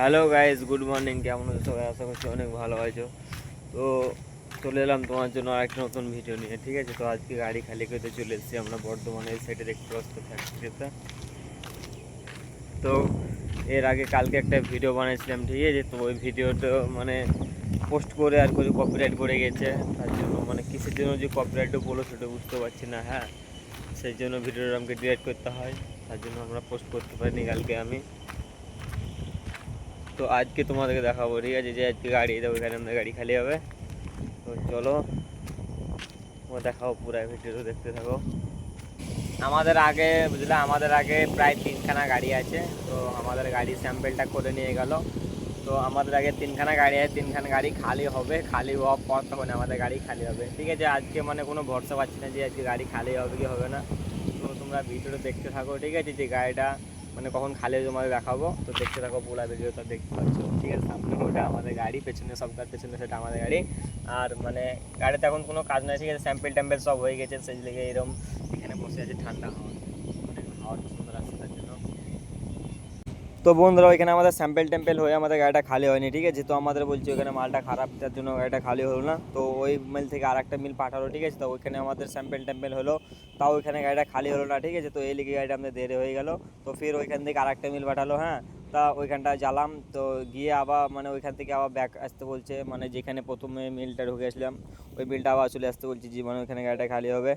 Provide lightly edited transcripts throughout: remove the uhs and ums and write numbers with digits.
Hello guys, good morning. কেমন আছো সবাই? আশা করছি অনেক ভালো আছো। তো চলে এলাম তোমার জন্য আরেকটা নতুন ভিডিও নিয়ে। ঠিক আছে, তো আজকে গাড়ি খালি করতে চলে এসেছি আমরা বর্ধমানের সাইডে দেখতে পাচ্ছি ফ্যাক্টরিতে। তো এর আগে কালকে একটা ভিডিও বানিয়েছিলাম, ঠিক আছে। তো ওই ভিডিওটা মানে পোস্ট করে আর কিছু কপিরাইট পড়ে গেছে। তার জন্য মানে কিসের জন্য যে কপিরাইটটা বলো সেটা বুঝতে পারছি না। হ্যাঁ, সেই জন্য ভিডিওটা আমাকে ডিলিট করতে হয়। তার জন্য আমরা পোস্ট করতে পারিনি কালকে আমি। তো আজকে তোমাদেরকে দেখাবো, ঠিক আছে, যে আজকে গাড়ি দেবো, এখানে আমাদের গাড়ি খালি হবে। তো চলো তোমার দেখাও, পুরো ভিডিও দেখতে থাকো। আমাদের আগে বুঝলে, আমাদের আগে প্রায় তিনখানা গাড়ি আছে। তো আমাদের গাড়ি স্যাম্পেলটা করে নিয়ে গেল। তো আমাদের আগে তিনখানা গাড়ি আছে, তিনখানা গাড়ি খালি হবে। খালি হওয়ার পর তখন আমাদের গাড়ি খালি হবে। ঠিক আছে, আজকে মানে কোনো ভরসা পাচ্ছি না যে আজকে গাড়ি খালি হবে কি হবে না। তো তোমরা ভিডিওটা দেখতে থাকো, ঠিক আছে, যে গাড়িটা মানে কখন খালি হবে তোমাদের দেখাবো। তো দেখতে থাকো, পুরো ভিডিওটা দেখতে পাচ্ছ। ঠিক আছে, সামনে ওটা আমাদের গাড়ি, পেছনে সব গাড়ি, পেছনে সেটা আমাদের গাড়ি। আর মানে গাড়িতে এখন কোনো কাজ নেই, ঠিক আছে, স্যাম্পেল ট্যাম্পেল সব হয়ে গেছে। সেই লেগে এরকম এখানে বসে আছে, ঠান্ডা হাওয়া, মানে হাওয়া সুন্দর আসছে তার জন্য। তো বন্ধুরা, ওইখানে আমাদের স্যাম্পেল টেম্পেল হয়ে আমাদের গাড়িটা খালি হয়নি, ঠিক আছে। তো আমাদের বলছি ওইখানে মালটা খারাপ, তার জন্য গাড়িটা খালি হলো না। তো ওই মিল থেকে আর একটা মিল পাঠালো, ঠিক আছে। তো ওইখানে আমাদের স্যাম্পেল টেম্পেল হলো, তাও ওইখানে গাড়িটা খালি হলো না, ঠিক আছে। তো এই লিগে গাড়িটা আমাদের দেরি হয়ে গেল। তো ফির ওইখান থেকে আর একটা মিল পাঠালো। হ্যাঁ, তা ওইখানটা জ্বালাম। তো গিয়ে আবার মানে ওইখান থেকে আবার ব্যাক আসতে বলছে, মানে যেখানে প্রথমে মিলটা ঢুকেছিলাম ওই মিলটা আবার চলে আসতে বলছি, যে মানে ওইখানে গাড়িটা খালি হবে।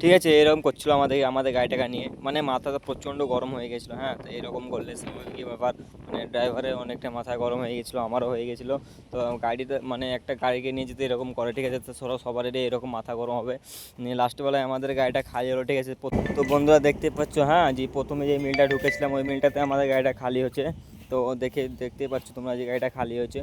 ঠিক আছে, এরকম করছিল আমাদের আমাদের গাড়িটাকে নিয়ে, মানে মাথাটা প্রচণ্ড গরম হয়ে গেছিলো। হ্যাঁ, তো এরকম করলে কি ব্যাপার, মানে ড্রাইভারের অনেকটা মাথা গরম হয়ে গেছিলো, আমারও হয়ে গেছিলো। তো গাড়িতে মানে একটা গাড়িকে নিয়ে যদি এরকম করে, ঠিক আছে, তো সবারই এরকম মাথা গরম হবে। নিয়ে লাস্ট বেলায় আমাদের গাড়িটা খালি হলো, ঠিক আছে। তো বন্ধুরা দেখতে পাচ্ছ, হ্যাঁ, যে প্রথমে যে মিলটা ঢুকেছিলাম ওই মিলটাতে আমাদের গাড়িটা খালি হচ্ছে। তো দেখতেই পাচ্ছ তোমরা যে গাড়িটা খালি হয়েছে।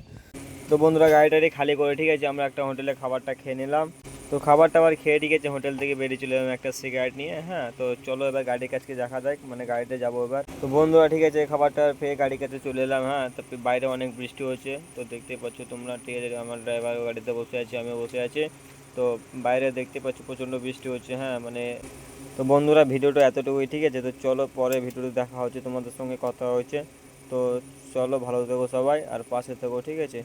তো বন্ধুরা গাড়িটারি খালি করে, ঠিক আছে, আমরা একটা হোটেলে খাবারটা খেয়ে নিলাম। তো খাবার টাবার খেয়ে, ঠিক আছে, হোটেল থেকে বেরিয়ে চলে এলাম একটা সিগারেট নিয়ে। হ্যাঁ, তো চলো এবার গাড়ির কাছকে দেখা যাক, মানে গাড়িতে যাবো এবার। তো বন্ধুরা ঠিক আছে, খাবারটা পেয়ে গাড়ির কাছে চলে এলাম। হ্যাঁ, তো বাইরে অনেক বৃষ্টি হচ্ছে, তো দেখতে পাচ্ছ তোমরা, ঠিক আছে। আমার ড্রাইভার গাড়িতে বসে আছে, আমিও বসে আছি। তো বাইরে দেখতে পাচ্ছ প্রচণ্ড বৃষ্টি হচ্ছে। হ্যাঁ মানে, তো বন্ধুরা ভিডিওটা এতটুকুই, ঠিক আছে। তো চলো পরে ভিডিওতে দেখা হচ্ছে, তোমাদের সঙ্গে কথা হচ্ছে। তো চলো, ভালো থেকো সবাই আর পাশে থেকো, ঠিক আছে।